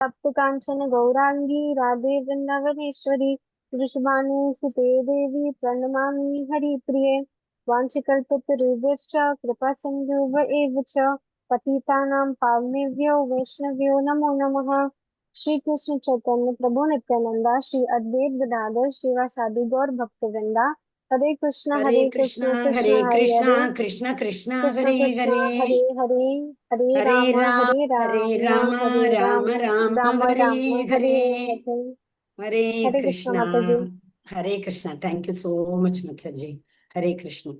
तप्तकाञ्चन गौराङ्गी राधे वृन्दावनेश्वरी वृषभानुसुते देवी प्रणमामि हरिप्रिये वाञ्छिकल्पतरुभ्यश्च कृपासिन्धुभ एव च पतितानां पावनेभ्यो वैष्णव्यो नमो नमः। श्री कृष्ण चैतन्य प्रभु नित्यानंदा, श्री अद्वैत गदाधर श्रीवासादि गौर भक्तवृंदा, हरे Krishna Krishna Hare Hare Krishna Krishna, Krishna Hare Krishna हरे Hare, हरे, हरे Hare राम Ram, हरे Hare राम, Rama, हरे Ram, Rama Ram Rama, Ram Hare हरे Hare, हरे। Hare हरे कृष्ण माता जी। Krishna, Hare Krishna. Thank you so much, Mataji. Hare Krishna.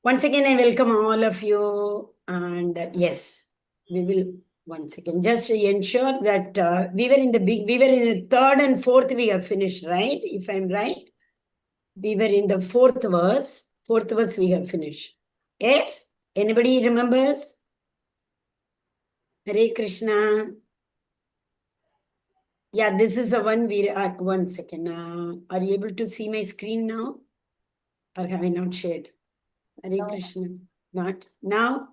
Once again, I welcome all of you. And yes, we will once again just ensure that we were in the third and fourth we have finished, right? If I'm right, we were in the fourth verse. Fourth verse we have finished. Yes? Anybody remembers? Hare Krishna. Yeah, this is the one we are. One second. Are you able to see my screen now? Or have I not shared? Hare No. Krishna. Not now?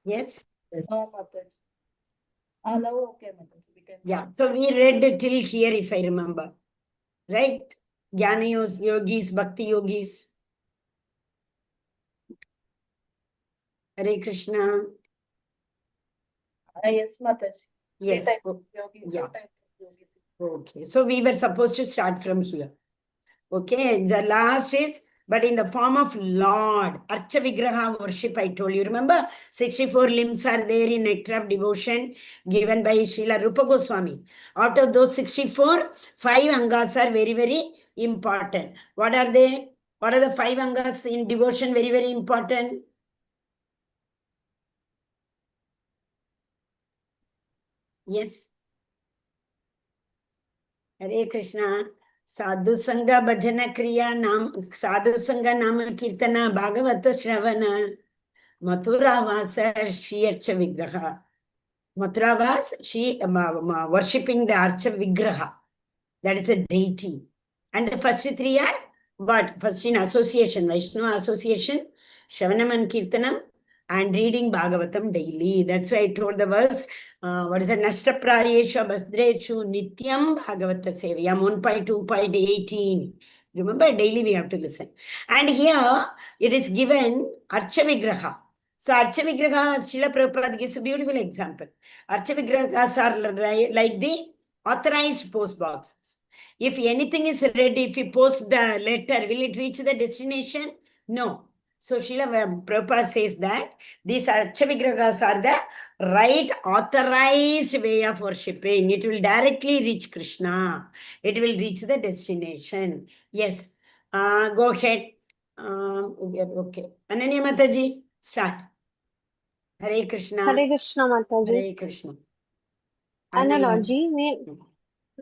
Yes? No, Mataji. No, okay, Mataji. We can. Yeah. So we read till here, if I remember. Right? Jnana yogis, bhakti yogis. Hare Krishna. Yes, Mataji. Yes. Yogi, Yeah. 4 types of yogis. Okay. So we were supposed to start from here. Okay. The last is, but in the form of Lord. Archa Vigraha worship, I told you. Remember, 64 limbs are there in Nectar of Devotion given by Srila Rupa Goswami. Out of those 64, 5 Angas are very, very important. What are they? What are the 5 Angas in devotion very, very important? Yes. Hare Krishna. Sadhu Sangha Bhajana Kriya Nam Sadhu Sangha Nama Kirtana Bhagavata Shravana Mathura Vasa Shri Archa Vigraha. Mathura Vas, she worshipping the Archa Vigraha. That is a deity. And the first 3 are what? First in association, Vaishnava association, Shravanam and Kirtanam, and reading Bhagavatam daily. That's why I told the verse, what is it? Nashtaprayesha Basdrechu Nityam Bhagavata Sevayam 1.2.18. Remember, daily we have to listen. And here it is given Archa Vigraha. So Archa Vigraha, Srila Prabhupada gives a beautiful example. Archa Vigrahas are like the authorized post boxes. If anything is ready, if you post the letter, will it reach the destination? No. So Srila Prabhupada says that these Archa Vigragas are the right authorized way of worshipping. It will directly reach Krishna. It will reach the destination. Yes. Go ahead. Okay. Ananya Mataji, start. Hare Krishna. हरे कृष्ण माता जी। Hare Krishna.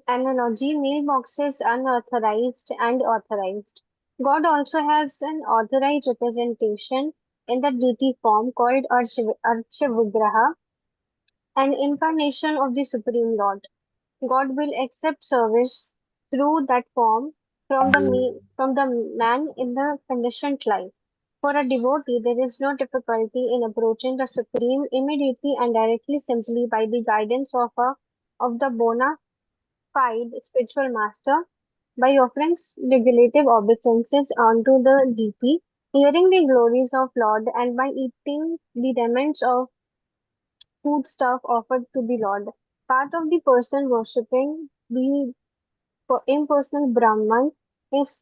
Analogy mailboxes unauthorized and authorized. God also has an authorized representation in the deity form called Archa Vigraha, an incarnation of the Supreme Lord. God will accept service through that form from the man in the conditioned life. For a devotee, there is no difficulty in approaching the Supreme immediately and directly simply by the guidance of the bona fide spiritual master, by offering regulative obeisances unto the deity, hearing the glories of Lord, and by eating the remnants of foodstuff offered to the Lord. Part of the person worshipping the impersonal Brahman is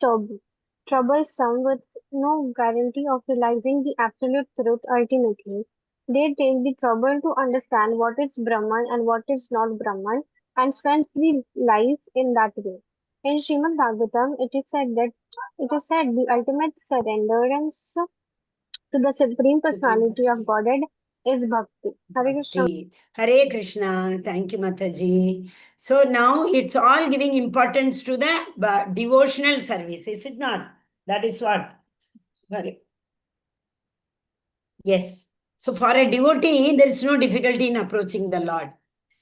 troublesome with no guarantee of realizing the absolute truth ultimately. They take the trouble to understand what is Brahman and what is not Brahman and spends the life in that way. In Srimad Bhagavatam, it is said the ultimate surrenderance to the Supreme Personality of Godhead is Bhakti. Hare Krishna. Hare Krishna. Thank you, Mataji. So now it's all giving importance to the devotional service, is it not? That is what? Hare. Yes. So for a devotee, there is no difficulty in approaching the Lord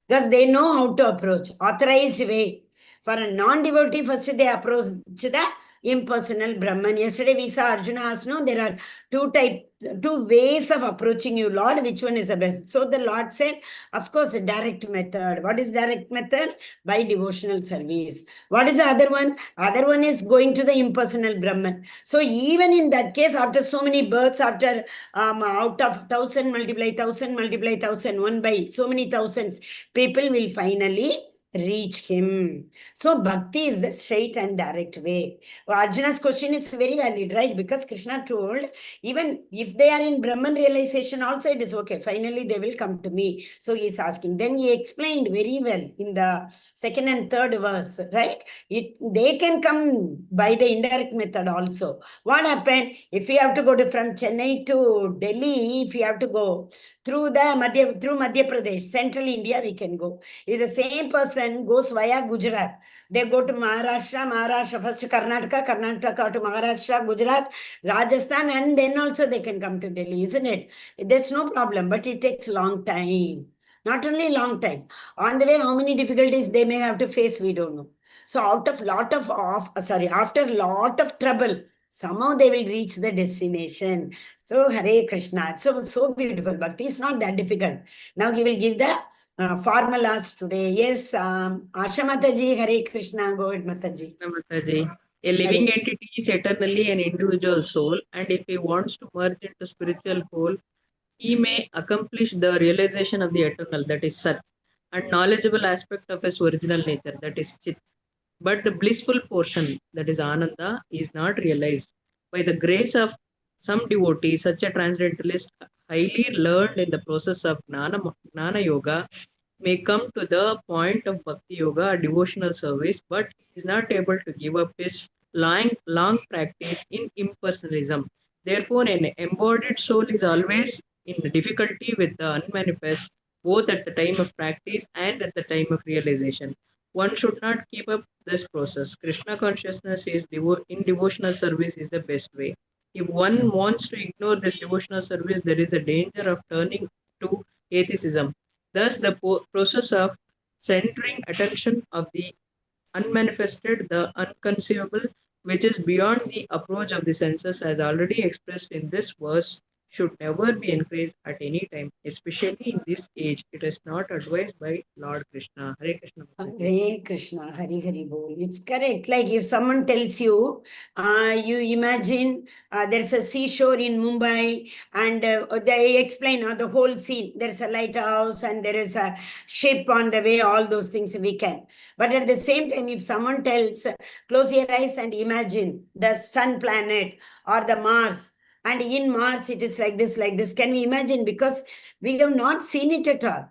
because they know how to approach. Authorized way. For a non-devotee, first they approach the impersonal Brahman. Yesterday we saw Arjuna asked, no, there are two ways of approaching you, Lord. Which one is the best? So the Lord said, of course, a direct method. What is direct method? By devotional service. What is the other one? Other one is going to the impersonal Brahman. So even in that case, after so many births, after out of 1,000 multiply 1,000 multiply 1,000, 1 by so many thousands, people will finally reach him. So bhakti is the straight and direct way. Arjuna's question is very valid, right? Because Krishna told, even if they are in Brahman realization also, it is okay. Finally, they will come to me. So he is asking. Then he explained very well in the second and third verse, right? They can come by the indirect method also. What happened? If we have to go from Chennai to Delhi, if we have to go through Madhya Pradesh, central India, we can go. If the same person goes via Gujarat, they go to Maharashtra, first to Karnataka to Maharashtra, Gujarat, Rajasthan, and then also they can come to Delhi, isn't it? There's no problem, but it takes long time. Not only long time. On the way, how many difficulties they may have to face, we don't know. So after lot of trouble, somehow they will reach the destination. So Hare Krishna. So beautiful. Bhakti is not that difficult. Now he will give the formulas today. Yes, Asha Mataji, Hare Krishna. Go ahead, Mataji. Mataji. A living entity is eternally an individual soul, and if he wants to merge into spiritual whole, he may accomplish the realization of the eternal, that is Sat, and knowledgeable aspect of his original nature, that is Chit. But the blissful portion, that is Ananda, is not realized. By the grace of some devotee, such a transcendentalist, highly learned in the process of Gnana Yoga, may come to the point of Bhakti Yoga or devotional service, but he is not able to give up his long practice in impersonalism. Therefore, an embodied soul is always in difficulty with the unmanifest, both at the time of practice and at the time of realization. One should not keep up this process. Krishna consciousness is in devotional service is the best way. If one wants to ignore this devotional service, there is a danger of turning to atheism. Thus, the process of centering attention of the unmanifested, the unconceivable, which is beyond the approach of the senses, as already expressed in this verse, should never be encouraged at any time, especially in this age. It is not advised by Lord Krishna. Hare Krishna. Hare Krishna, Hari Hari Bol. It's correct. Like if someone tells you, you imagine there's a seashore in Mumbai, and they explain the whole scene. There's a lighthouse and there is a ship on the way, all those things we can. But at the same time, if someone tells, close your eyes and imagine the sun planet or the Mars, and in Mars it is like this, like this. Can we imagine? Because we have not seen it at all.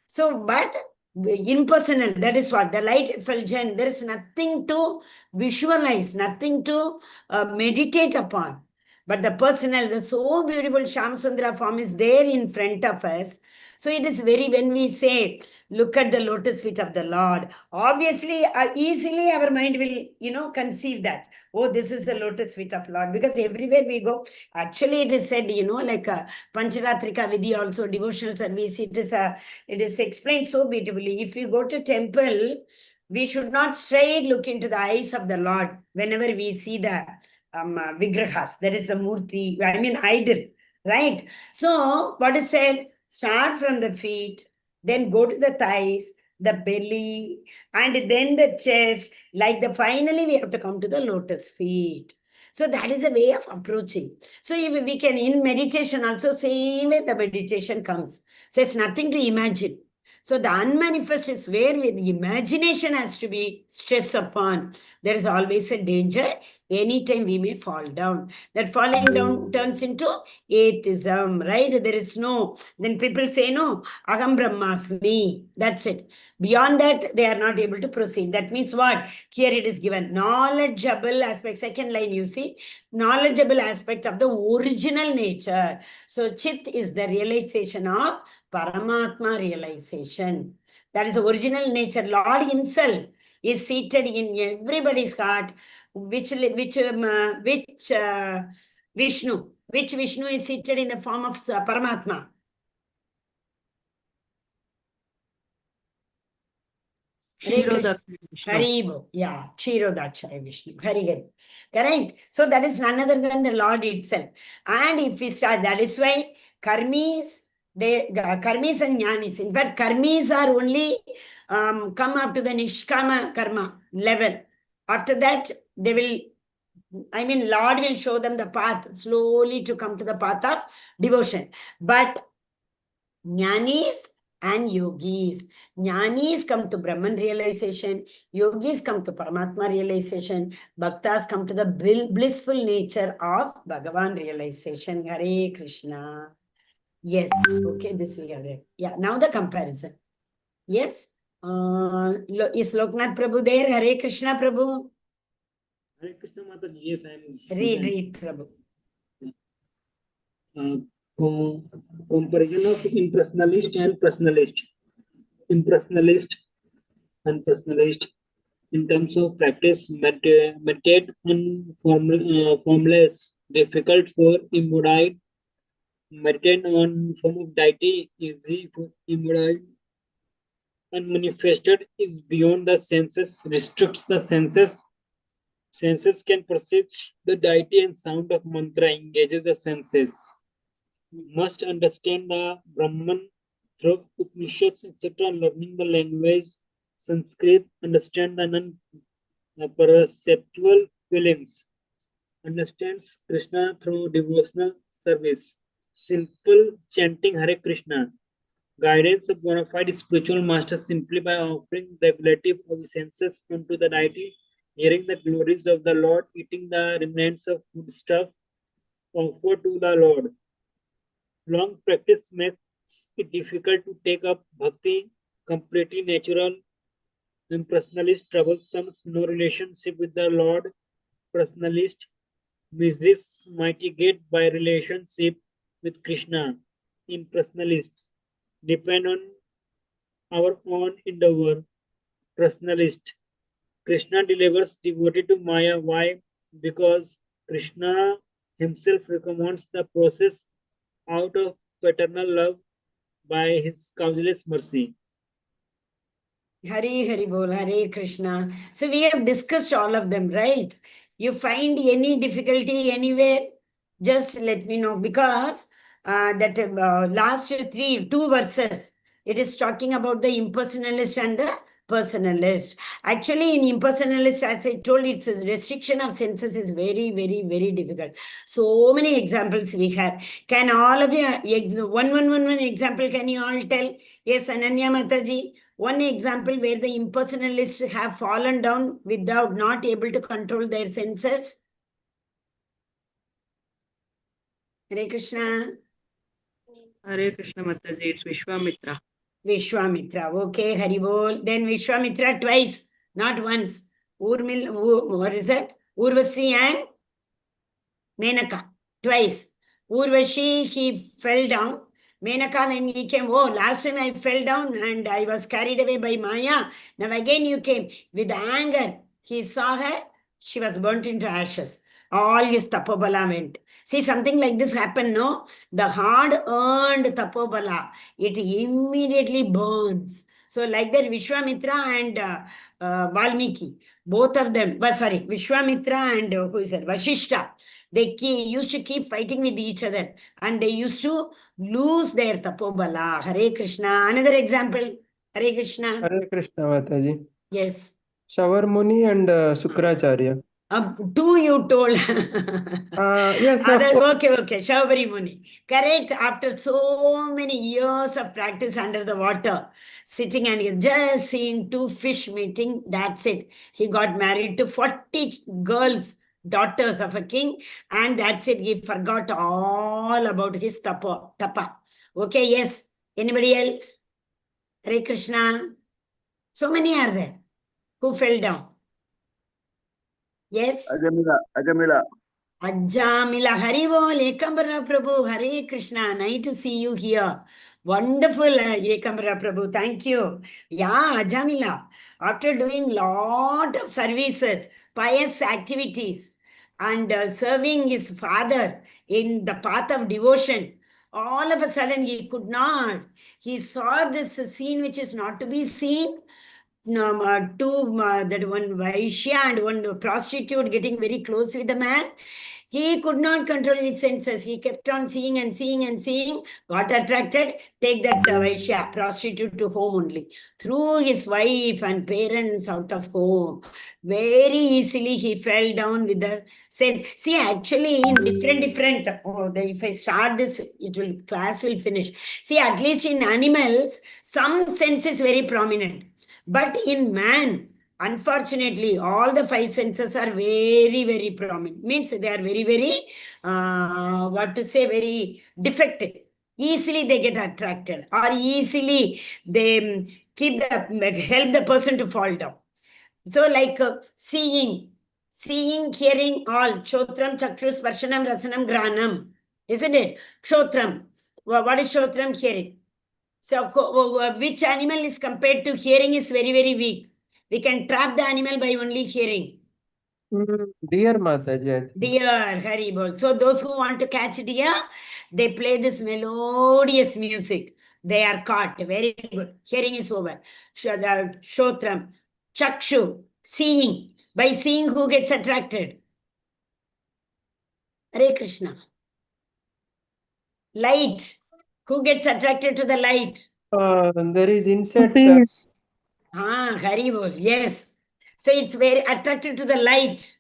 So, but impersonal, that is what the light effulgent. There is nothing to visualize, nothing to meditate upon. But the personal, the so beautiful Shamsundra form is there in front of us. So it is very, when we say, look at the lotus feet of the Lord, obviously, easily our mind will, conceive that, oh, this is the lotus feet of Lord. Because everywhere we go, actually it is said, like Pancharatrika Vidhi also, devotional service, it is explained so beautifully. If you go to temple, we should not straight look into the eyes of the Lord whenever we see the vigrahas, that is the murti, idol, right? So what is said, start from the feet, then go to the thighs, the belly, and then the chest. Finally we have to come to the lotus feet. So that is a way of approaching. So if we can, in meditation also, same way the meditation comes. So it's nothing to imagine. So the unmanifest is where the imagination has to be stressed upon. There is always a danger. Anytime we may fall down. That falling down turns into atheism, right? There is no, then people say, no, Aham Brahmasmi. That's it. Beyond that, they are not able to proceed. That means what? Here it is given. Knowledgeable aspect. Second line, you see, knowledgeable aspect of the original nature. So Chit is the realization of Paramatma realization. That is the original nature. Lord himself is seated in everybody's heart. Which Vishnu is seated in the form of Paramatma? Hare Krishna. Kshirodakshaya Vishnu. Haribo. Yeah, Kshirodakshaya Vishnu. Hari. Correct. So that is none other than the Lord itself. And if we start, that is why karmis, karmis and jnanis. In fact, karmis are only come up to the nishkama karma level. After that, they will, Lord will show them the path slowly to come to the path of devotion. But jnanis and yogis. Jnanis come to Brahman realization. Yogis come to Paramatma realization. Bhaktas come to the blissful nature of Bhagavan realization. Hare Krishna. Yes. Okay, this we have read. Yeah, now the comparison. Yes. Is Loknath Prabhu there? Hare Krishna Prabhu. Hare Krishna Mataji, yes, I am. Read Prabhu. Comparison of impersonalist and personalist. Impersonalist and personalist. In terms of practice, meditate on formless, difficult for embodied. Meditate on form of deity, easy for embodied. Unmanifested is beyond the senses, restricts the senses. Senses can perceive the deity and sound of mantra engages the senses. Must understand the Brahman through Upanishads, etc., learning the language, Sanskrit, understand the non-perceptual feelings, understands Krishna through devotional service, simple chanting Hare Krishna, guidance of bona fide spiritual master simply by offering the relative obeisances unto the deity, hearing the glories of the Lord, eating the remnants of food stuff offered to the Lord. Long practice makes it difficult to take up bhakti, completely natural. Impersonalist troublesome, no relationship with the Lord. Personalist miseries mitigate by relationship with Krishna. Impersonalists depend on our own endeavor. Personalist Krishna delivers devotee to Maya. Why? Because Krishna himself recommends the process out of paternal love by his causeless mercy. Hari Hari Bol, Hare Krishna. So we have discussed all of them, right? You find any difficulty anywhere, just let me know, because that last two verses, it is talking about the impersonalist and the personalist. Actually, in impersonalist, as I told, it's a restriction of senses is very, very, very difficult. So many examples we have. Can all of you, one example, can you all tell? Yes, Ananya Mataji, one example where the impersonalists have fallen down without not able to control their senses. Hare Krishna. Hare Krishna Mataji, it's Vishwamitra. Vishwamitra. Okay, Haribol. Then Vishwamitra twice, not once. What is that? Urvasi and Menaka. Twice. Urvashi, he fell down. Menaka, when he came, oh, last time I fell down and I was carried away by Maya. Now again you came with anger. He saw her, she was burnt into ashes. All his tapobala went. See, something like this happened, no? The hard-earned tapobala, it immediately burns. So like that, Vishwamitra and Valmiki, both of them, Vishwamitra and who is it? Vashishta, they used to keep fighting with each other and they used to lose their tapobala. Hare Krishna. Another example. Hare Krishna. Hare Krishna Mataji. Yes. Shavarmuni and Sukracharya. Two you told. Yes, of course. Okay. Shavari Muni. Correct. After so many years of practice under the water, sitting and just seeing two fish meeting, that's it. He got married to 40 girls, daughters of a king, and that's it. He forgot all about his tapa. Okay, yes. Anybody else? Hare Krishna. So many are there who fell down. Yes? Ajamila. Ajamila. Haribol, Ekambara Prabhu, Hare Krishna. Nice to see you here. Wonderful, Ekambara Prabhu. Thank you. Yeah, Ajamila. After doing lot of services, pious activities, and serving his father in the path of devotion, all of a sudden he could not. He saw this scene which is not to be seen. that one Vaishya and one prostitute getting very close with the man. He could not control his senses. He kept on seeing and seeing and seeing, got attracted, take that Vaishya, prostitute to home only. Threw his wife and parents out of home. Very easily he fell down with the sense. See, actually, in different, if I start this, class will finish. See, at least in animals, some sense is very prominent. But in man, unfortunately, all the five senses are very, very prominent. Means they are very, very, very defective. Easily they get attracted, or easily they help the person to fall down. So like seeing, hearing, all. Chotram, chakshus, sparshanam, rasanam, granam. Isn't it? Chotram. What is chotram? Hearing. So which animal is compared to hearing is very, very weak. We can trap the animal by only hearing. Deer, Mataji, I think. Deer, Haribol. So those who want to catch deer, they play this melodious music. They are caught. Very good. Hearing is over. Shotram, chakshu, seeing. By seeing, who gets attracted? Hare Krishna. Light. Who gets attracted to the light? There is insect. Haribol. Yes. So it's very attracted to the light.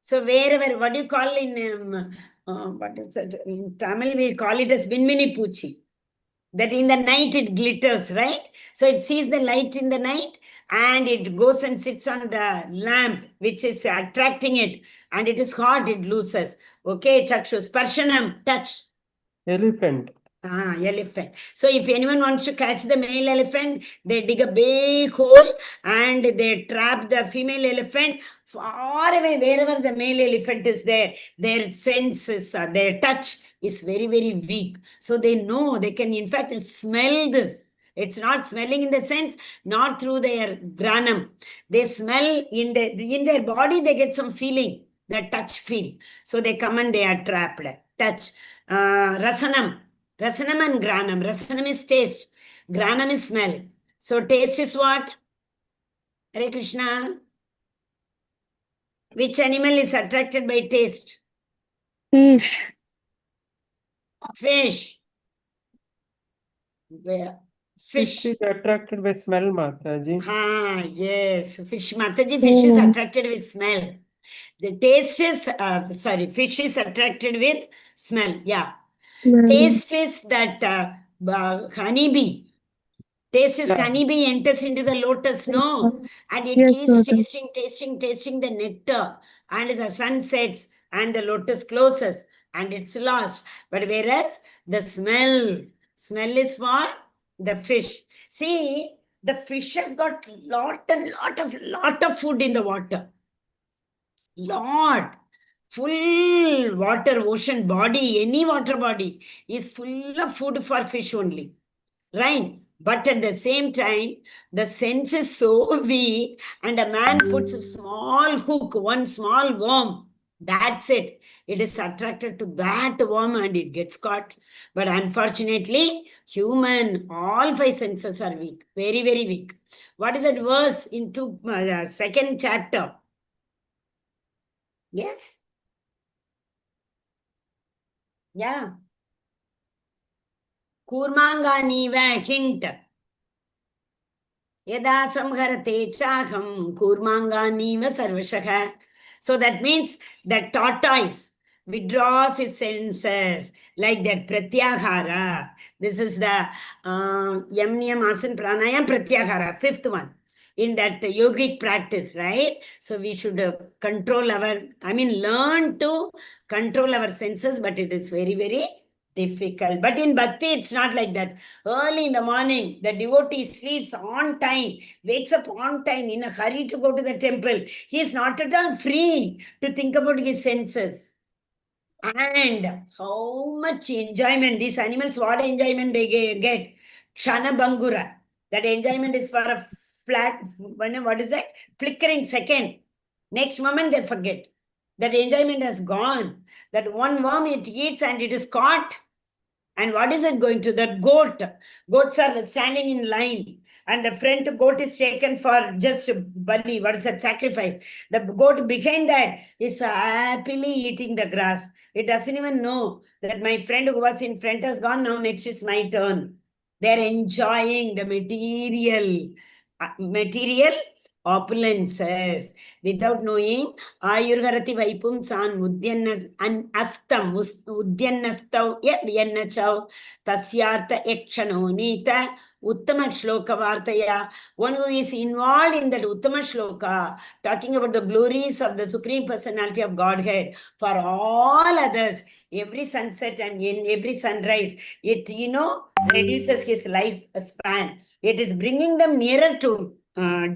So wherever, what do you call in, what is that? In Tamil, we call it as Vinmini Puchi. That in the night it glitters, right? So it sees the light in the night and it goes and sits on the lamp, which is attracting it. And it is hot, it loses. Okay, chakshu, sparshanam, touch. Elephant. Elephant. So if anyone wants to catch the male elephant, they dig a big hole and they trap the female elephant far away, wherever the male elephant is there. Their senses, their touch is very, very weak. So they know, they can in fact smell this. It's not smelling in the sense, not through their granam. They smell in their body, they get some feeling, the touch feel. So they come and they are trapped. Touch. Rasanam. Rasanam and granam. Rasanam is taste. Granam is smell. So taste is what? Hare Krishna. Which animal is attracted by taste? Fish. Fish. Where? Fish is attracted by smell, Mataji. Yes. Fish, Mataji, fish is attracted with smell. The taste is, fish is attracted with smell. Yeah. Taste is that honeybee. Taste is honeybee enters into the lotus, no? And it keeps tasting the nectar. And the sun sets and the lotus closes and it's lost. But whereas the smell is for the fish. See, the fish has got lot of food in the water. Full water, ocean body, any water body is full of food for fish only, right? But at the same time, the sense is so weak and a man puts a small hook, one small worm, that's it. It is attracted to that worm and it gets caught. But unfortunately, human, all five senses are weak, very, very weak. What is that verse in second chapter? Yes? Yeah. Kurmanganiva hint. Yada samharate chaham kurmanganiva sarvashaha. So that means the tortoise withdraws his senses like that pratyahara. This is the yam niyam asana pranayam pratyahara, fifth one. In that yogic practice, right? So we should learn to control our senses, but it is very, very difficult. But in Bhakti, it's not like that. Early in the morning, the devotee sleeps on time, wakes up on time, in a hurry to go to the temple. He is not at all free to think about his senses. And how much enjoyment, these animals, what enjoyment they get? Kshana Bangura. That enjoyment is for a flat, what is that? Flickering second. Next moment they forget. That enjoyment has gone. That one worm it eats and it is caught. And what is it going to? That goat. Goats are standing in line. and the front goat is taken for just bali, what is that, sacrifice. The goat behind that is happily eating the grass. It doesn't even know that my friend who was in front has gone, now next is my turn. They're enjoying the material opulences without knowing. Ayurgarati Vaipum San Astam Udyanastau Yanachau Tasyartha Ekshano Nita Uttama Shloka Vartaya. One who is involved in that Uttama Shloka, talking about the glories of the Supreme Personality of Godhead for all others, every sunset and in every sunrise, it reduces his lifespan. It is bringing them nearer to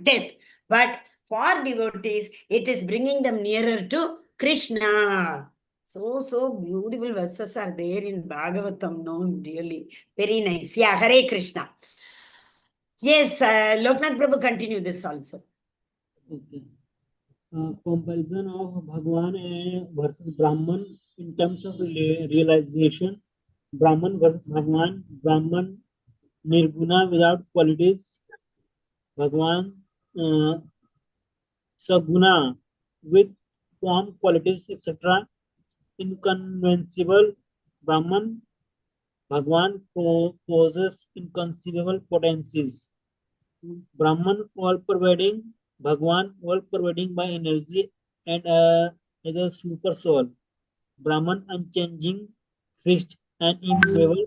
death. But for devotees, it is bringing them nearer to Krishna. So beautiful verses are there in Bhagavatam, no, really. Very nice. Yeah, Hare Krishna. Yes, Loknath Prabhu, continue this also. Okay. Comparison of Bhagwan versus Brahman in terms of realization. Brahman versus Bhagwan. Brahman Nirguna without qualities. Bhagwan Saguna with form, qualities, etc. Inconceivable. Brahman Bhagwan possesses inconceivable potencies. Brahman all-pervading, Bhagwan all-pervading by energy and as a super soul. Brahman unchanging, fixed and immovable.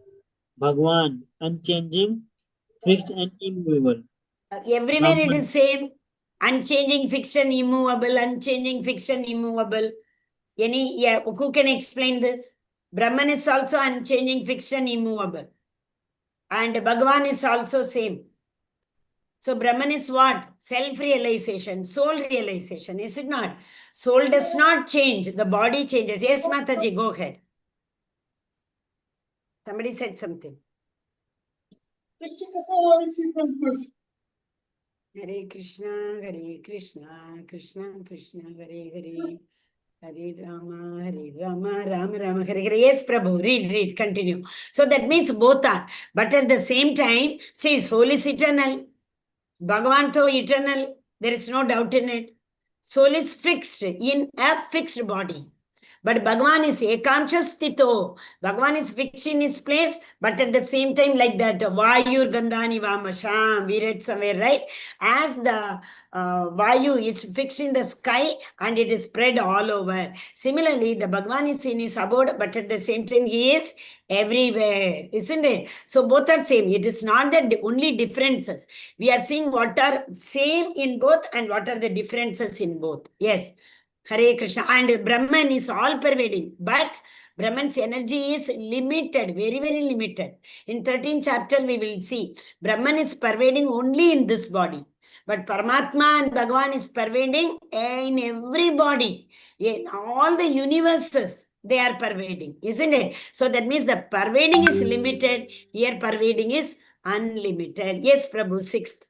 Bhagwan unchanging, fixed and immovable. Everywhere Brahman. it is same. Unchanging, fixed and immovable. Unchanging, fixed and immovable. Who can explain this? Brahman is also unchanging, fixed and immovable. And Bhagavan is also same. So Brahman is what? Self-realization, soul realization, is it not? Soul does not change, the body changes. Yes, Mataji, go ahead. Somebody said something. Hare Krishna, Krishna Krishna, Hare Hare. Hare Rama, Rama Rama, Hare Hare. Yes, Prabhu, read, continue. So that means both are. But at the same time, see, soul is eternal. Bhagavan to eternal. There is no doubt in it. Soul is fixed in a fixed body. But Bhagavan is ekamsha sthito. Bhagavan is fixed in his place, but at the same time, like that, Vayur Gandhani Vamasham, we read somewhere, right? As the Vayu is fixed in the sky and it is spread all over. Similarly, the Bhagavan is in his abode, but at the same time, he is everywhere, isn't it? So both are same. It is not the only differences. We are seeing what are same in both and what are the differences in both. Yes. Hare Krishna. And Brahman is all pervading, but Brahman's energy is limited, very, very limited. In 13th chapter, we will see Brahman is pervading only in this body. But Paramatma and Bhagavan is pervading in every body. In all the universes, they are pervading, isn't it? So that means the pervading is limited. Here, pervading is unlimited. Yes, Prabhu, 6th.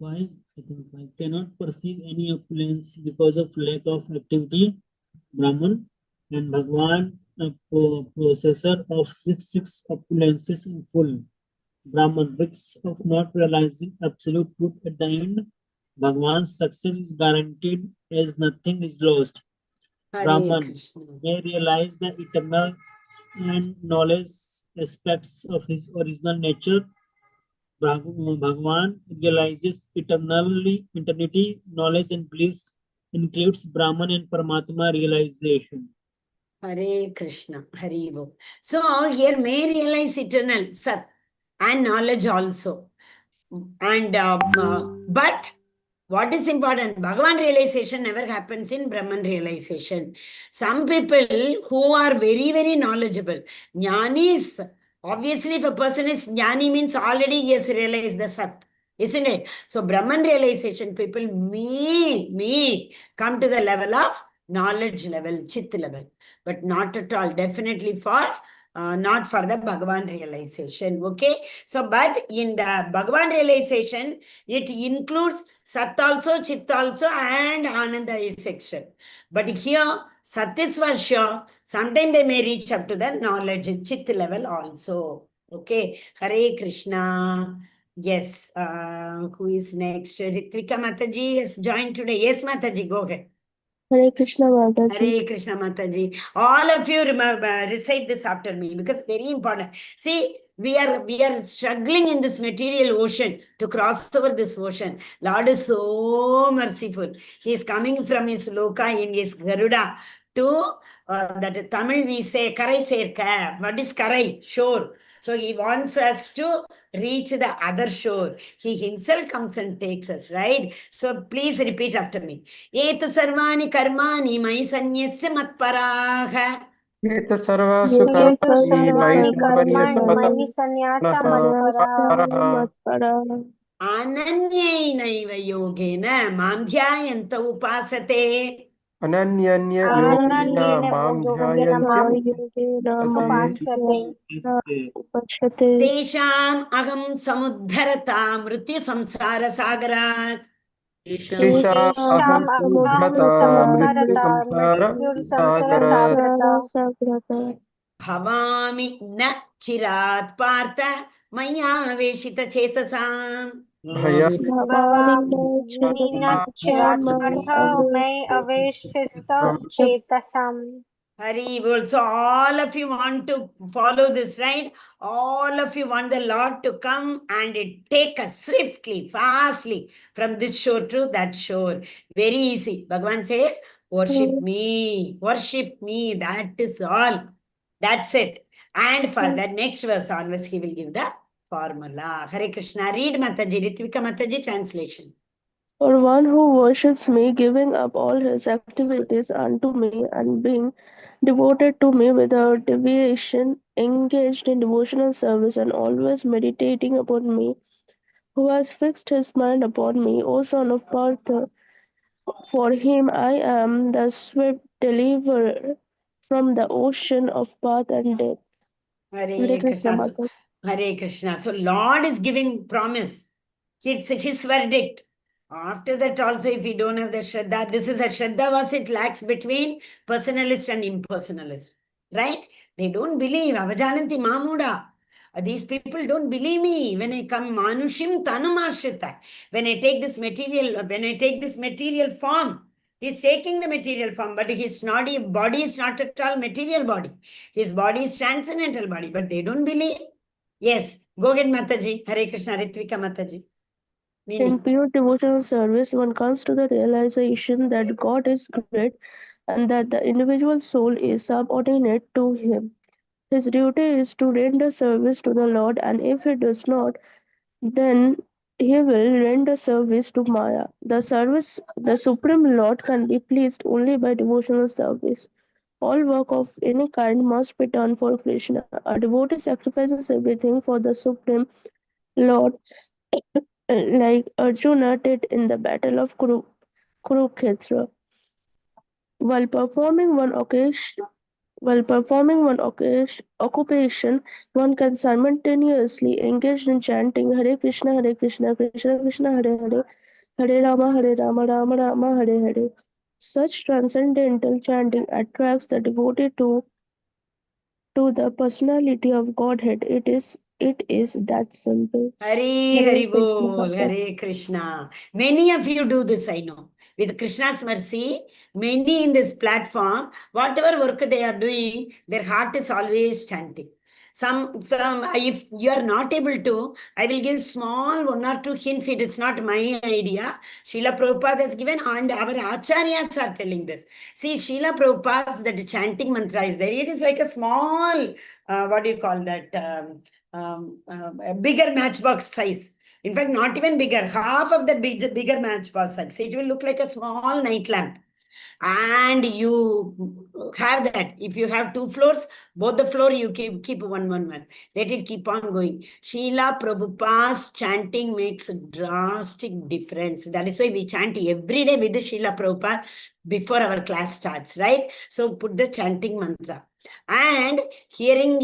5, I think 5. Cannot perceive any opulence because of lack of activity. Brahman and Bhagwan, possessor of six opulences in full. Brahman, risks of not realizing absolute truth at the end. Bhagwan's success is guaranteed as nothing is lost. Brahman may realize the eternal and knowledge aspects of his original nature. Bhagavan realizes eternity, knowledge and bliss includes Brahman and Paramatma realization. Hare Krishna, Hare Bo. So here may realize eternal Sat and knowledge also. And but what is important? Bhagavan realization never happens in Brahman realization. Some people who are very, very knowledgeable, Jnanis, obviously if a person is Jnani means already he has realized the Sat, isn't it? So Brahman realization people may come to the level of knowledge level, chit level, but not at all, definitely for not for the Bhagavan realization. Okay. So, but in the Bhagavan realization, it includes Sat also, Chit also, and Ananda is extra. But here, Sat is for sure. Sometimes they may reach up to the knowledge, Chit level also. Okay, Hare Krishna. Yes, who is next? Ritvika Mataji has joined today. Yes, Mataji, go ahead. Hare Krishna Mataji. Hare Krishna Mataji. All of you remember, recite this after me because very important. See, we are struggling in this material ocean to cross over this ocean. Lord is so merciful. He is coming from his loka in his Garuda to that Tamil we say Karai Serka. What is Karai? Shore. So he wants us to reach the other shore. He himself comes and takes us, right? So please repeat after me. Etu sarvani karmani mai sanyasya matparaha. एत सर्वासु Yeta Yetu कर्माणि मयि sarvani सन्न्यस्य karmani sarvani mani sanyasa परः matparaha. matpara. Ananyainaiva yogena mamdhyayanta upasate. अनन्ययोगेन Ananyena मां yogena ध्यायन्त्य mam Ananyayena उपासते upasyate. upashate. Tesham aham samudharata mrityu samsara sagarat. Tesham तेषाम् अहं Tesham Tesham aham समुद्धृता samudharata samudharata मृत्युसंसार mrityur samsara सागरात् samsara sagrata. sagrata. Bhavami na chirat partha maya veshita chetasam. भय Bhavani na Bhavani na chirat chiratma partha may aveshista some chetasam. Hari bol. So all of you want to follow this, right? All of you want the Lord to come and take us swiftly, fastly from this shore to that shore. Very easy. Bhagavan says, worship me, worship me. That is all. That's it. And for that next verse onwards, he will give the formula. Hare Krishna. Read Mataji, Ritvika Mataji translation. For one who worships me, giving up all his activities unto me and being devoted to me without deviation, engaged in devotional service and always meditating upon me, who has fixed his mind upon me, O son of Partha, for him I am the swift deliverer from the ocean of path and death. Hare Hare Krishna Krishna. Mata. Hare Krishna. So Lord is giving promise. It's his verdict. After that also, if we don't have the Shraddha, this is a Shraddha was it lacks between personalist and impersonalist. Right? They don't believe. Avajananti Mamuda. These people don't believe me. When I come Manushim Tanumashita. When I take this material form, he's taking the material form, but his body is not at all material body. His body is transcendental body, but they don't believe. Yes, go ahead, Mataji. Hare Krishna, Ritvika Mataji. In Meaning. pure devotional service, one comes to the realization that God is great and that the individual soul is subordinate to Him. His duty is to render service to the Lord, and if he does not, then he will render service to Maya. The Supreme Lord can be pleased only by devotional service. All work of any kind must be done for Krishna. A devotee sacrifices everything for the Supreme Lord, like Arjuna did in the battle of Kurukshetra. While performing one occasion, occupation, one can simultaneously engage in chanting Hare Krishna, Krishna Krishna, Hare Hare, Hare Rama, Rama Rama, Hare Hare. Such transcendental chanting attracts the devotee to the personality of Godhead. It is that simple. Hari Hare Hari Krishna Bol, Maharaj. Hare Krishna. Many of you do this, I know. With Krishna's mercy, many in this platform, whatever work they are doing, their heart is always chanting. If you are not able to, I will give small one or two hints. It is not my idea. Srila Prabhupada has given, and our acharyas are telling this. See, Srila Prabhupada's that chanting mantra is there. It is like a small, what do you call that? A bigger matchbox size. In fact, not even bigger, half of the bigger matchbox size. It will look like a small night lamp. And you have that. If you have 2 floors, both the floor you keep one. Let it keep on going. Srila Prabhupada's chanting makes a drastic difference. That is why we chant every day with the Srila Prabhupada before our class starts, right? So put the chanting mantra. And hearing,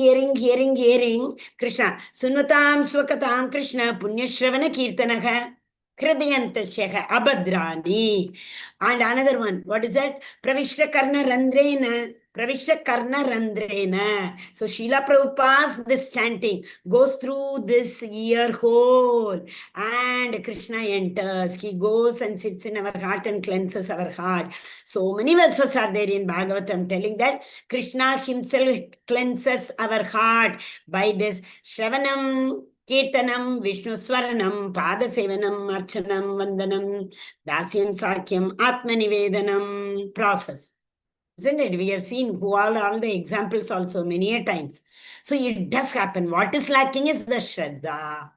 Krishna. Sunvatam swakatam Krishna punyashravana kirtanaha. Hridayantasyaha abhadrani. And another one, what is that? Pravishra karna randrena Pravisha Karna Randrena. So Srila Prabhupada's this chanting goes through this ear hole and Krishna enters. He goes and sits in our heart and cleanses our heart. So many verses are there in Bhagavatam telling that Krishna himself cleanses our heart by this Shravanam, Kirtanam, Vishnu Swaranam, Padasevanam, Archanam, Vandanam, Dasyam Sakyam, Atmanivedanam process. Isn't it? We have seen all the examples also many a times. So it does happen. What is lacking is the Shraddha.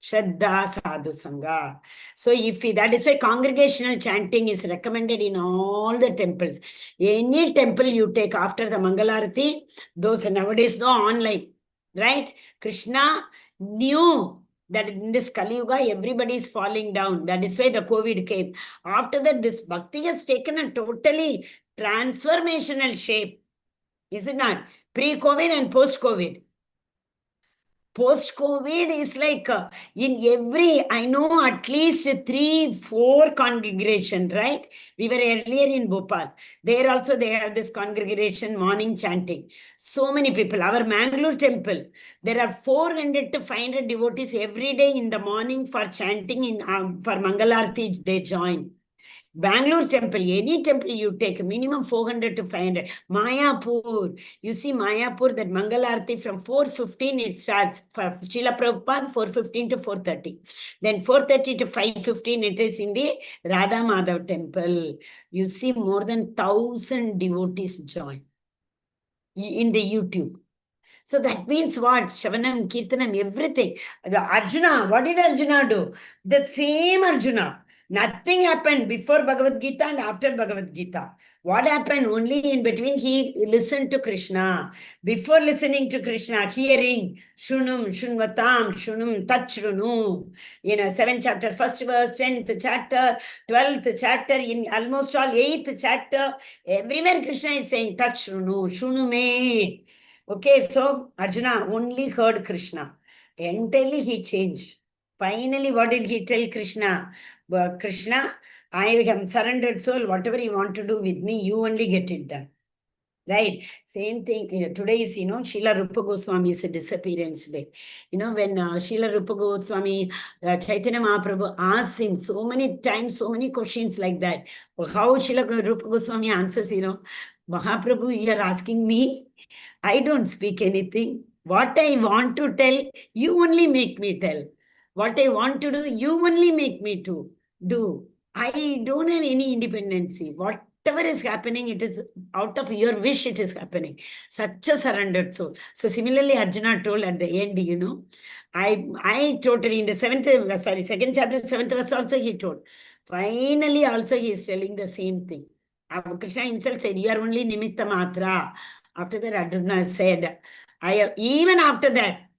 Shraddha Sadhu Sangha. So that is why congregational chanting is recommended in all the temples. Any temple you take after the Mangalarati, those nowadays no online, right? Krishna knew that in this Kali Yuga, everybody is falling down. That is why the COVID came. After that, this Bhakti has taken a totally transformational shape. Is it not? Pre-COVID and post-COVID. Post-COVID is like in every, I know at least 3-4 congregation, right? We were earlier in Bhopal. There also they have this congregation morning chanting. So many people. Our Mangaluru temple, there are 400 to 500 devotees every day in the morning for chanting in for Mangalarti they join. Bangalore temple, any temple you take, minimum 400 to 500. Mayapur, you see Mayapur, that Mangalarti from 4:15 it starts. For Srila Prabhupada, 4:15 to 4:30. Then 4:30 to 5:15 it is in the Radha Madhav temple. You see more than 1,000 devotees join in the YouTube. So that means what? Shavanam, Kirtanam, everything. The Arjuna, what did Arjuna do? The same Arjuna. Nothing happened before Bhagavad Gita and after Bhagavad Gita. What happened? Only in between he listened to Krishna. Before listening to Krishna, hearing Shunum, Shunvatam, Shunum, Tachrunu. 7th chapter, 1st verse, 10th chapter, 12th chapter, in almost all 8th chapter, everywhere Krishna is saying Tachrunu, Shunume. Okay, so Arjuna only heard Krishna. Entirely he changed. Finally, what did he tell Krishna? Krishna, I am surrendered soul. Whatever you want to do with me, you only get it done. Right? Same thing. Today is, Srila Rupa Goswami's disappearance day. When Srila Rupa Goswami, Chaitanya Mahaprabhu asked him so many times, so many questions like that. How Srila Rupa Goswami answers, Mahaprabhu, you are asking me? I don't speak anything. What I want to tell, you only make me tell. What I want to do, you only make me to do. I don't have any independency. Whatever is happening, it is out of your wish, it is happening. Such a surrendered soul. So similarly, Arjuna told at the end, I totally in the 2nd chapter, 7th verse also he told. Finally, also he is telling the same thing. Krishna himself said, you are only nimitta matra. After that, Arjuna said, even after that,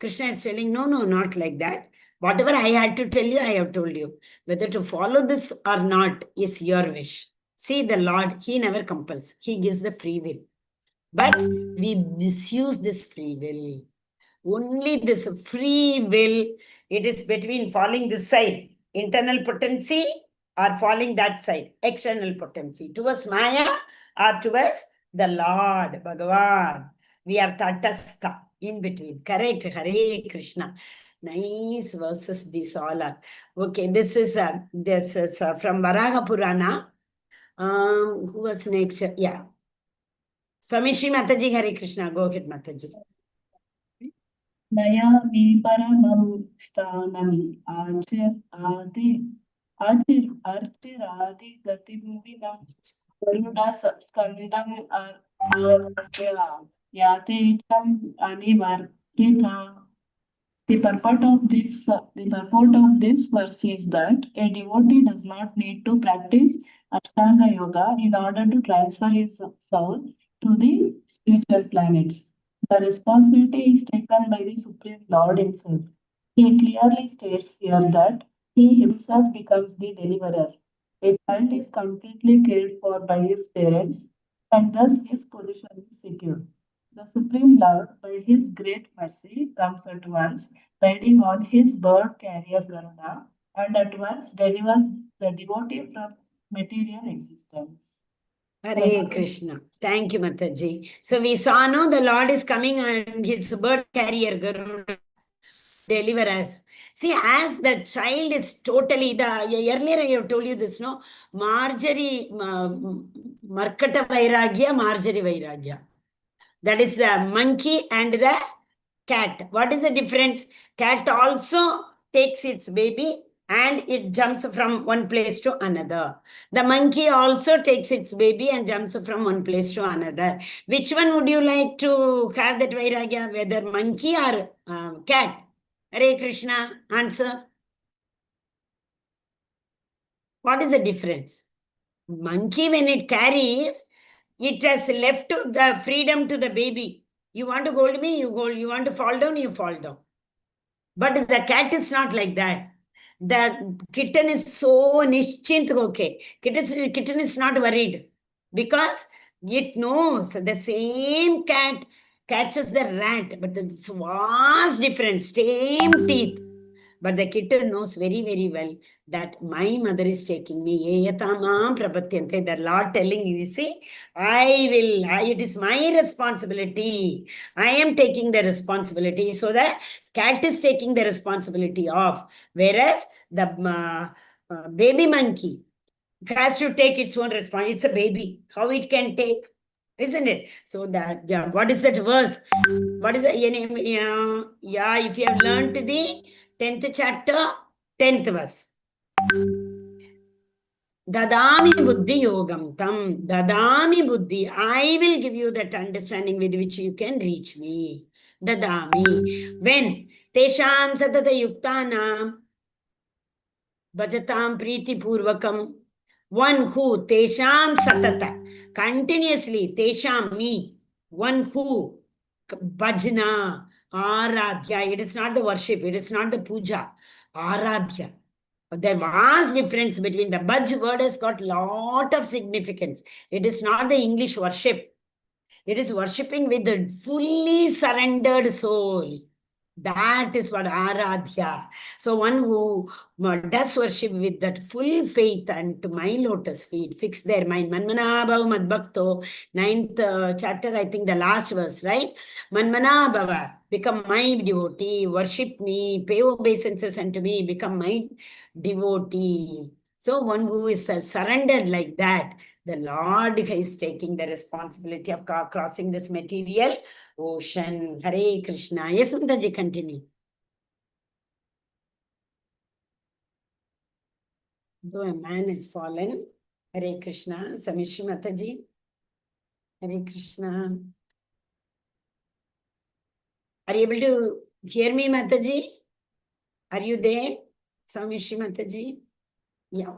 Krishna is telling, no, not like that. Whatever I had to tell you, I have told you. Whether to follow this or not is your wish. See, the Lord, he never compels. He gives the free will. But we misuse this free will. Only this free will, it is between falling this side, internal potency, or falling that side, external potency, towards Maya or towards the Lord, Bhagavan. We are tatastha, in between. Correct, Hare Krishna. Nice verses, these all are. Okay, this is from Varaha Purana. Who was next? Yeah. Swami Shri Mataji, Hare Krishna. Go ahead, Mataji. Naya Viparamam Sthanam Archiradi Gativinam Garuda Skandam Yatecham Anivartita. The purport of this verse is that a devotee does not need to practice Ashtanga Yoga in order to transfer his soul to the spiritual planets. The responsibility is taken by the Supreme Lord himself. He clearly states here that he himself becomes the deliverer. A child is completely cared for by his parents, and thus his position is secure. The Supreme Lord, by his great mercy, comes at once, riding on his bird carrier Garuda, and at once delivers the devotee from material existence. Hare Krishna. Thank you, Mataji. So we saw, no, the Lord is coming and his bird carrier, Garuda, deliver us. See, as the child is totally, earlier I have told you this, no? Marjorie, Markata Vairagya, Marjorie Vairagya. That is the monkey and the cat. What is the difference? Cat also takes its baby and it jumps from one place to another. The monkey also takes its baby and jumps from one place to another. Which one would you like to have that vairagya? Whether monkey or cat? Hare Krishna, answer. What is the difference? Monkey, when it carries, it has left the freedom to the baby. You want to hold me, you hold. You want to fall down, you fall down. But the cat is not like that. The kitten is so nischint, okay. Kitten is not worried because it knows the same cat catches the rat, but it's vast difference, same teeth. But the kitten knows very, very well that my mother is taking me. The Lord telling you, see, it is my responsibility. I am taking the responsibility. So the cat is taking the responsibility of. Whereas the baby monkey has to take its own responsibility. It's a baby. How it can take? Isn't it? So that, yeah, what is that verse? What is it? Yeah, if you have learned the 10th chapter, 10th verse. Dadami buddhi yogam tam. Dadami buddhi. I will give you that understanding with which you can reach me. Dadami. When? Tesham satata yuktanam. Bhajatam priti purvakam. One who, tesham satata. Continuously, tesham, me. One who, bhajna, aradhya. It is not the worship, it is not the puja. Aradhya. There was difference between the bhaj word has got lot of significance. It is not the English worship. It is worshipping with the fully surrendered soul. That is what Aradhya. So one who does worship with that full faith and to my lotus feet, fix their mind. Manmanabhav Madbhakto, 9th chapter, I think the last verse, right? Manmanabhava, become my devotee, worship me, pay obeisances unto me, become my devotee. So one who is surrendered like that, the Lord is taking the responsibility of crossing this material ocean. Hare Krishna. Yes, Mundaji, continue. Though a man is fallen, Hare Krishna. Samishi Mataji. Hare Krishna. Are you able to hear me, Mataji? Are you there? Samishi Mataji? Yeah.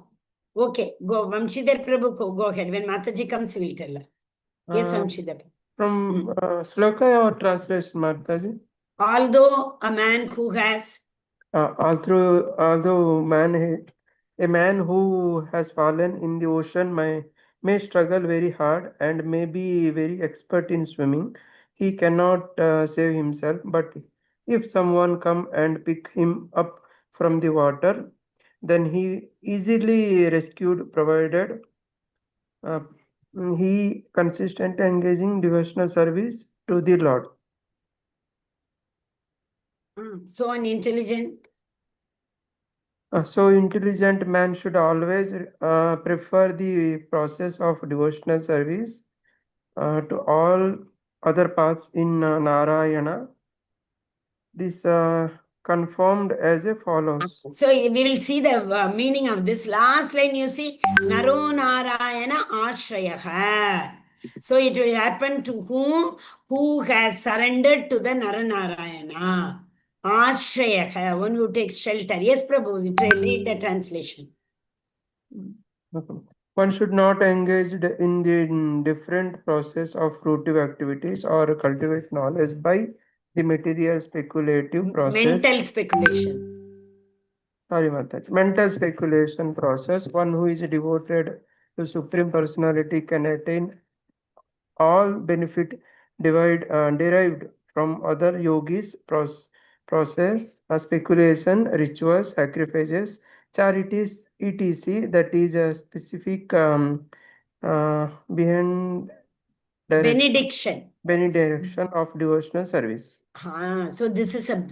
Okay, go. Vamshidhar Prabhu, go ahead. When Mataji comes, we'll tell her. Yes, Vamshidhar. From Sloka or translation, Mataji? Although a man who has... although a man who has fallen in the ocean may struggle very hard and may be very expert in swimming. He cannot save himself, but if someone come and pick him up from the water, then he easily rescued, provided he consistent engaging devotional service to the Lord. So an intelligent. So intelligent man should always prefer the process of devotional service to all other paths in Narayana. This confirmed as a follows. So we will see the meaning of this last line. You see, Naro Narayana Ashrayaha. So it will happen to whom? Who has surrendered to the Naranarayana. Ashrayaha, one who takes shelter. Yes, Prabhu, read the translation. One should not engage in the different process of fruitive activities or cultivate knowledge by the material speculative process. Mental speculation. Sorry, Mataji. Mental speculation process. One who is devoted to Supreme Personality can attain all benefit derived from other yogis process, speculation, rituals, sacrifices, charities, etc. That is a specific behind Benediction. benediction of devotional service. So this is a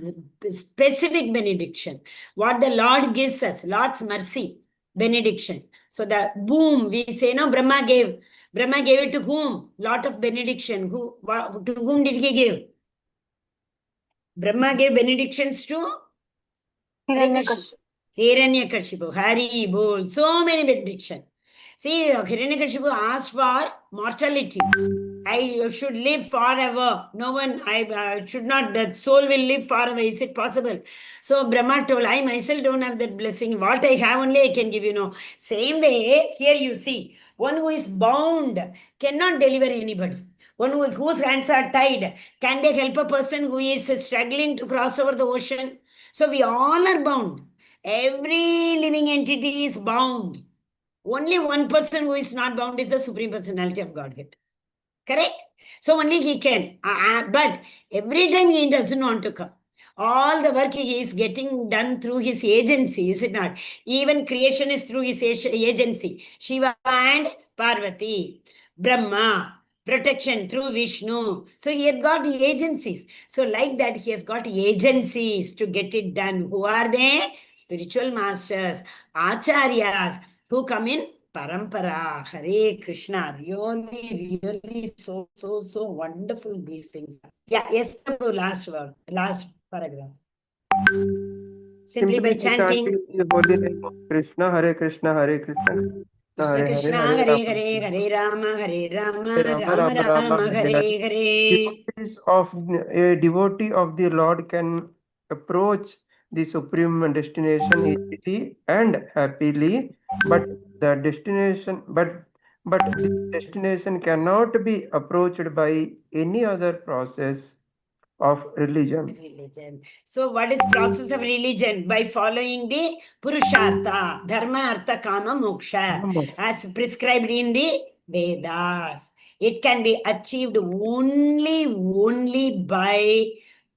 specific benediction. What the Lord gives us, Lord's mercy, benediction. So the boom, we say, no, Brahma gave. Brahma gave it to whom? Lot of benediction. To whom did he give? Brahma gave benedictions to Hiranyakashipu. Hiranyakashipu. Hari Bol. So many benedictions. See, Hiranyakashipu asked for mortality. I should live forever. No one, I should not, that soul will live forever. Is it possible? So Brahma told, I myself don't have that blessing. What I have only I can give you. No. Same way, here you see, one who is bound cannot deliver anybody. One whose hands are tied, can they help a person who is struggling to cross over the ocean? So we all are bound. Every living entity is bound. Only one person who is not bound is the Supreme Personality of Godhead. Correct? So only he can. But every time he doesn't want to come. All the work he is getting done through his agency, is it not? Even creation is through his agency. Shiva and Parvati, Brahma, protection through Vishnu. So he had got agencies. So like that, he has got agencies to get it done. Who are they? Spiritual masters, acharyas, who come in Parampara, Hare Krishna. Really, really so wonderful these things. Yeah, yes, Prabhu, last word, last paragraph. Simply by chanting the holy name of Krishna, Hare Krishna, Hare Krishna. Krishna Krishna, Hare Hare, Hare Rama, Rama Rama, Hare Hare. A devotee of the Lord can approach the supreme destination easily and happily, but this destination cannot be approached by any other process of religion. So what is process of religion? By following the Purushartha, Dharma, Artha, Kama, Moksha, as prescribed in the Vedas. It can be achieved only by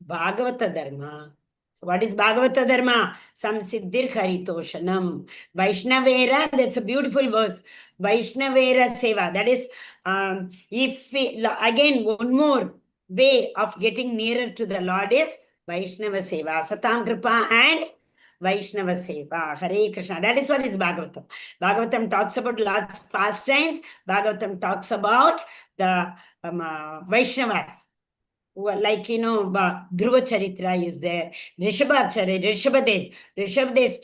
Bhagavata Dharma. So what is Bhagavata Dharma? Samsiddhir Haritoshanam. Vaishnavera, that's a beautiful verse. Vaishnavera Seva. That is, again, one more way of getting nearer to the Lord is Vaishnava Seva, Satam Kripa and Vaishnava Seva, Hare Krishna. That is what is Bhagavatam. Bhagavatam talks about Lord's pastimes. Bhagavatam talks about the Vaishnavas. Like, Dhruva Charitra is there, Rishabhadev's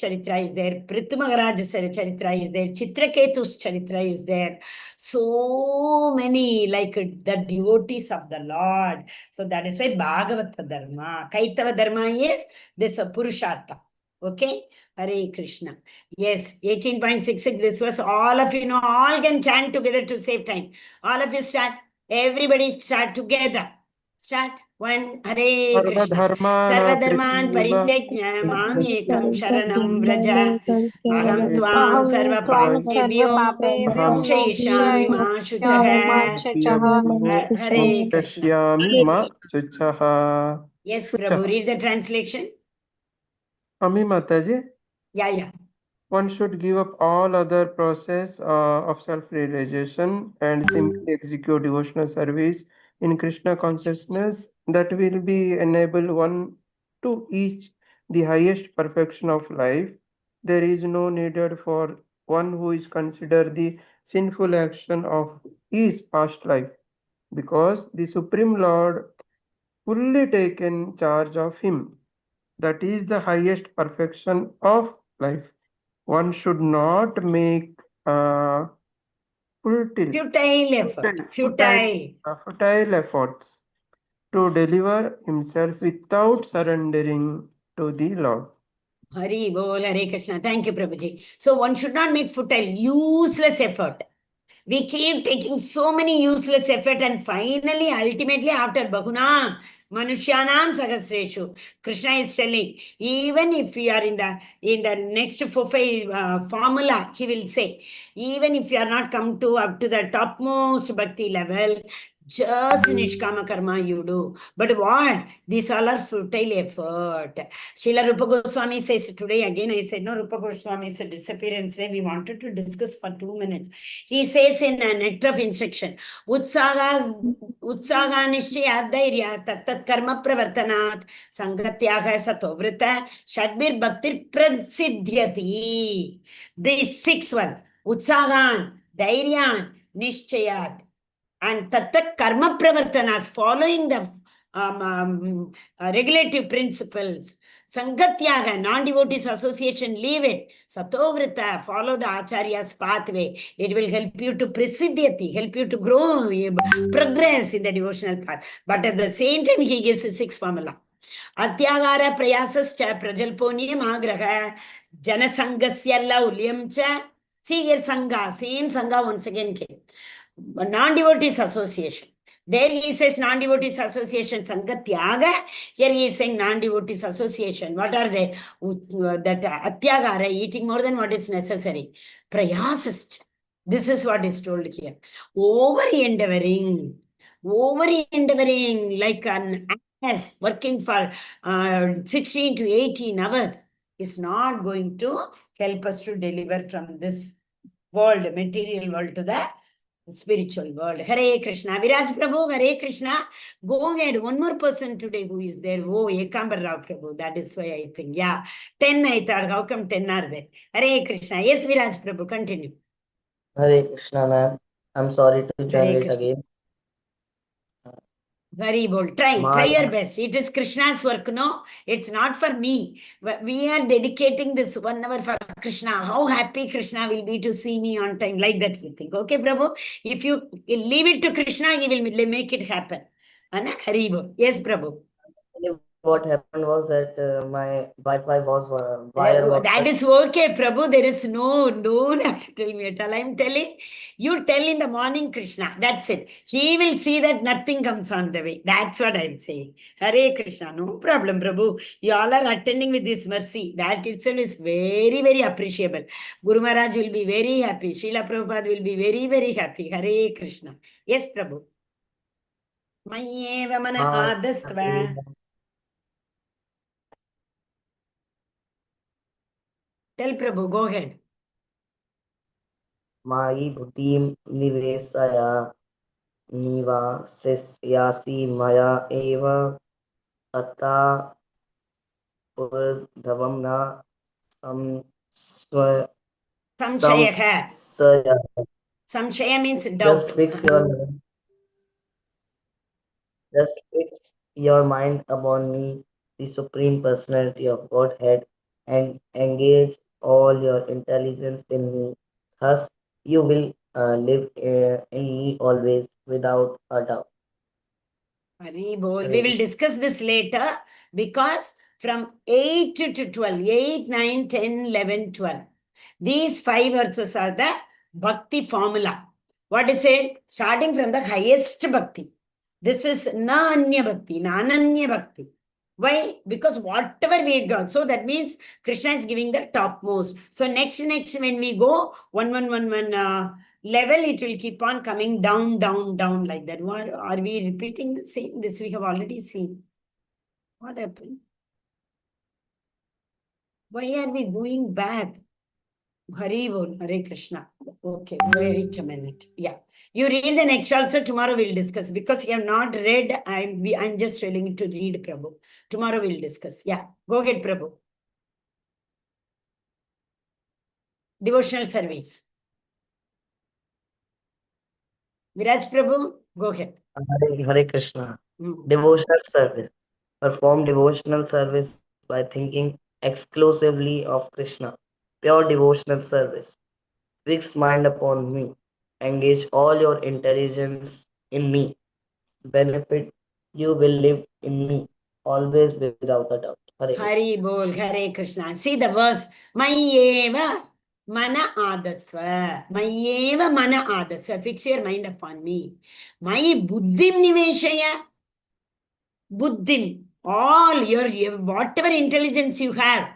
Charitra is there, Prithu Maharaj's Charitra is there, Chitraketu's Charitra is there. So many, like the devotees of the Lord. So that is why Bhagavata Dharma. Kaitava Dharma is this Purushartha. Okay, Hare Krishna. Yes, 18.66. This was all of you all can chant together to save time. All of you start. Everybody start together. Start. One. Hare Krishna. Sarvadharman parityajya mam ekam sharanam vraja. Aham tvam Aham sarva tvam sarva papebhyo papebhyo mokshayishami ma mokshayami ma shuchaha. chuchaha. Hare Krishna. Ma chuchaha. Yes, Prabhu, read the translation. Ami Mataji. Yeah. One should give up all other process of self-realization and simply execute devotional service in Krishna consciousness that will be enable one to reach the highest perfection of life. There is no needed for one who is considered the sinful action of his past life, because the Supreme Lord fully taken charge of him. That is the highest perfection of life. One should not make futile efforts to deliver himself without surrendering to the Lord. Hari Bol, Hare Krishna. Thank you, Prabhuji. So one should not make futile, useless effort. We keep taking so many useless effort, and finally, ultimately, after Bahunam, Manushyanam Sahasreshu, Krishna is telling, even if we are in the next formula, he will say, even if you are not come to up to the topmost bhakti level, Just Nishkama Karma you do. But what? These all are futile effort. Srila Rupa Goswami says today, again I said, no, Rupa Goswami's disappearance day, we wanted to discuss for 2 minutes. He says in a nectar of instruction, Utsaga Nishchaya Dhairya Tattat Karma Pravartanat Sangatyaga Satovrita Shadbir Bhaktir Prasiddhyati. These 6 ones, Utsagan, Dhairyan, Nishchayat, and tatta karma pravartanas, following the regulative principles. Sangatyaga, non-devotees association, leave it. Satovrita, follow the acharya's pathway. It will help you to prasiddhyati, help you to grow, progress in the devotional path. But at the same time, he gives a 6 formula. Atyagara prayasascha prajalponiyam agraha janasangasya laulyam cha. See here sangha, same sangha once again came. Non-devotees association. There he says non-devotees association Sangatyaga. Here he is saying non-devotees association. What are they? That Atyagara, eating more than what is necessary. Prayasast. This is what is told here. Over-endeavoring, like an ass working for 16 to 18 hours is not going to help us to deliver from this world, material world, to the spiritual world. Hare Krishna. Viraj Prabhu, Hare Krishna. Go ahead. One more person today who is there. Oh, Ekambar Rao Prabhu. That is why I think. Yeah. 10 I thought. How come 10 are there? Hare Krishna. Yes, Viraj Prabhu. Continue. Hare Krishna, ma'am. I'm sorry to join Hare late Krishna. again. Very bold. Try your best. It is Krishna's work, no? It's not for me. We are dedicating this 1 hour for Krishna. How happy Krishna will be to see me on time. Like that you think. Okay, Prabhu? If you leave it to Krishna, he will make it happen. Anna, Hari Bol. Yes, Prabhu. What happened was that my Wi-Fi was wire was That cut. is okay, Prabhu. There is don't have to tell me at all. I'm telling you, tell in the morning, Krishna. That's it. He will see that nothing comes on the way. That's what I'm saying. Hare Krishna. No problem, Prabhu. You all are attending with this mercy. That itself is very, very appreciable. Guru Maharaj will be very happy. Srila Prabhupada will be very, very happy. Hare Krishna. Yes, Prabhu. Mayeva mana adastva. Tell Prabhu, go ahead. Mai bhutim nivesaya nivasasyasi maya eva tata urdhavam na samsaya. Samshaya means doubt. Just fix your mind upon me, the Supreme Personality of Godhead, and engage all your intelligence in me. Thus, you will live in me always without a doubt. We will discuss this later, because from 8 to 12, 8, 9, 10, 11, 12, these 5 verses are the Bhakti formula. What is it? Starting from the highest Bhakti. This is na anya Bhakti, na ananya Bhakti. Why? Because whatever we got, so that means Krishna is giving the topmost. So next when we go 1, 1, 1, 1 level, it will keep on coming down, like that. What are we repeating the same? This we have already seen. What happened? Why are we going back? Hari Bol, Hare Krishna. Okay, wait a minute. Yeah. You read the next also. Tomorrow we'll discuss. Because you have not read, I'm just telling you to read, Prabhu. Tomorrow we'll discuss. Yeah. Go ahead, Prabhu. Devotional service. Viraj Prabhu, go ahead. Hare Krishna. Devotional service. Perform devotional service by thinking exclusively of Krishna. Pure devotional service. Fix mind upon me. Engage all your intelligence in me. Benefit, you will live in me, always without a doubt. Hari Bol, Hare Krishna. See the verse. Mayeva mana adasva. Mayeva mana adasva. Fix your mind upon me. Mayi buddhim niveshaya. Buddhim. All your whatever intelligence you have,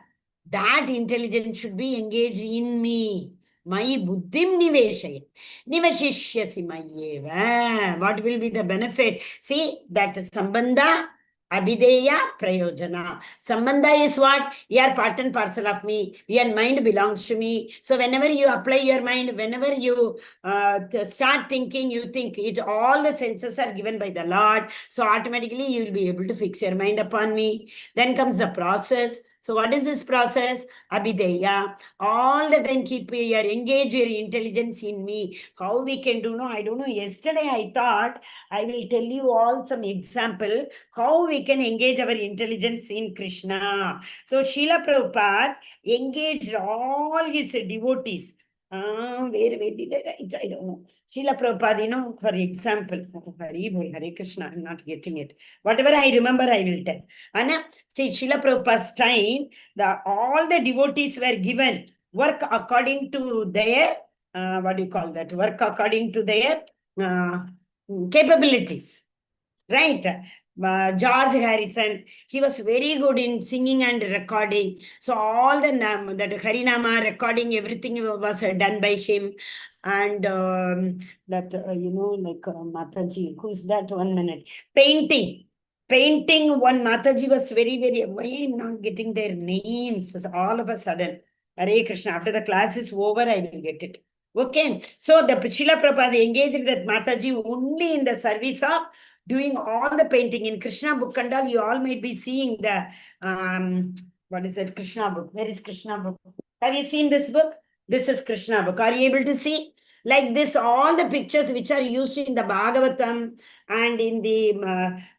that intelligence should be engaged in me. Mayi buddhim niveshaya. Nivashishyasi mayyeva. What will be the benefit? See, that sambandha, abhideya, prayojana. Sambandha is what? You are part and parcel of me. Your mind belongs to me. So whenever you apply your mind, whenever you start thinking, you think it, all the senses are given by the Lord. So automatically you will be able to fix your mind upon me. Then comes the process. So what is this process? Abhideya. All the time keep your engage your intelligence in me. How we can do? No, I don't know. Yesterday I thought I will tell you all some example how we can engage our intelligence in Krishna. So Srila Prabhupada engaged all his devotees. Where did I write? I don't know. Srila Prabhupada, for example, Hare Krishna, I'm not getting it. Whatever I remember, I will tell. Anna, see, Srila Prabhupada's time, all the devotees were given work according to their, what do you call that? Work according to their capabilities. Right? George Harrison, he was very good in singing and recording. So all the that Harinama recording, everything was done by him. And that, like Mataji, who's that? 1 minute. Painting. Painting, one Mataji was very, very, why I'm not getting their names all of a sudden. Hare Krishna, after the class is over, I will get it. Okay. So the Srila Prabhupada engaged that Mataji only in the service of doing all the painting in Krishna book and all. You all might be seeing the what is it, Krishna book? Where is Krishna book? Have you seen this book? This is Krishna book. Are you able to see? Like this, all the pictures which are used in the Bhagavatam and in the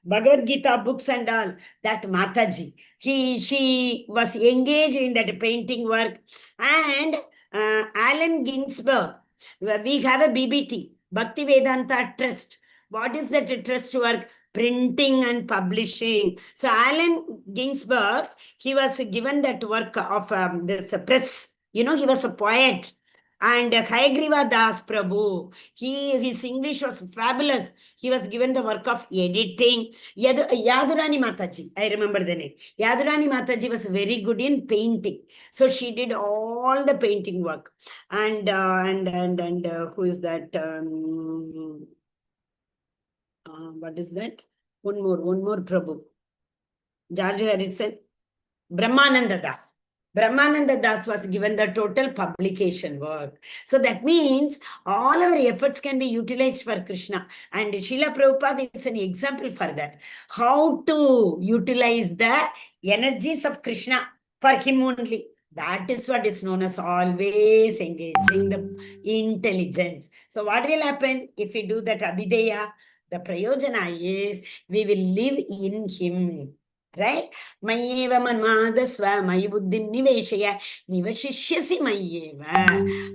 Bhagavad Gita books and all, that Mataji, she was engaged in that painting work. And Allen Ginsberg, we have a BBT, Bhakti Vedanta Trust. What is that trust work? Printing and publishing. So Allen Ginsberg, he was given that work of this press. He was a poet. And Hayagriva Das Prabhu, his English was fabulous. He was given the work of editing. Yadurani Mataji, I remember the name. Yadurani Mataji was very good in painting. So she did all the painting work. And who is that? What is that? One more Prabhu. George Harrison. Brahmananda Das. Brahmananda Das was given the total publication work. So that means all our efforts can be utilized for Krishna. And Srila Prabhupada is an example for that. How to utilize the energies of Krishna for him only. That is what is known as always engaging the intelligence. So what will happen if we do that Abhideya? The prayojana is we will live in him. Right? Mayeva manmadasva mayi buddhim niveshaya nivashishyasi mayeva.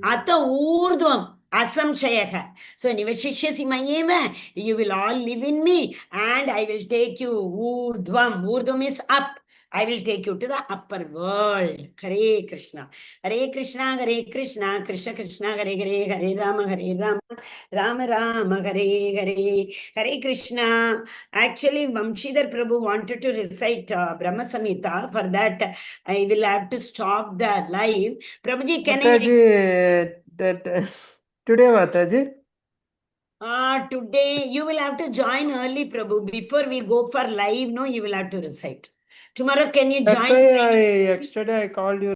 Ata urdhvam asamchayaha. So nivashishyasi mayeva, you will all live in me and I will take you urdhvam. Urdhvam is up. I will take you to the upper world. Hare Krishna. Hare Krishna, Hare Krishna, Krishna Krishna, Hare Hare, Hare Rama, Rama Rama, Hare Hare. Hare Krishna. Actually, Vamshidhar Prabhu wanted to recite Brahma Samhita. For that, I will have to stop the live. Prabhuji, can Mataji, today, Mataji? Today, you will have to join early, Prabhu. Before we go for live, no, you will have to recite. Tomorrow, can you That's join? why yesterday I called you.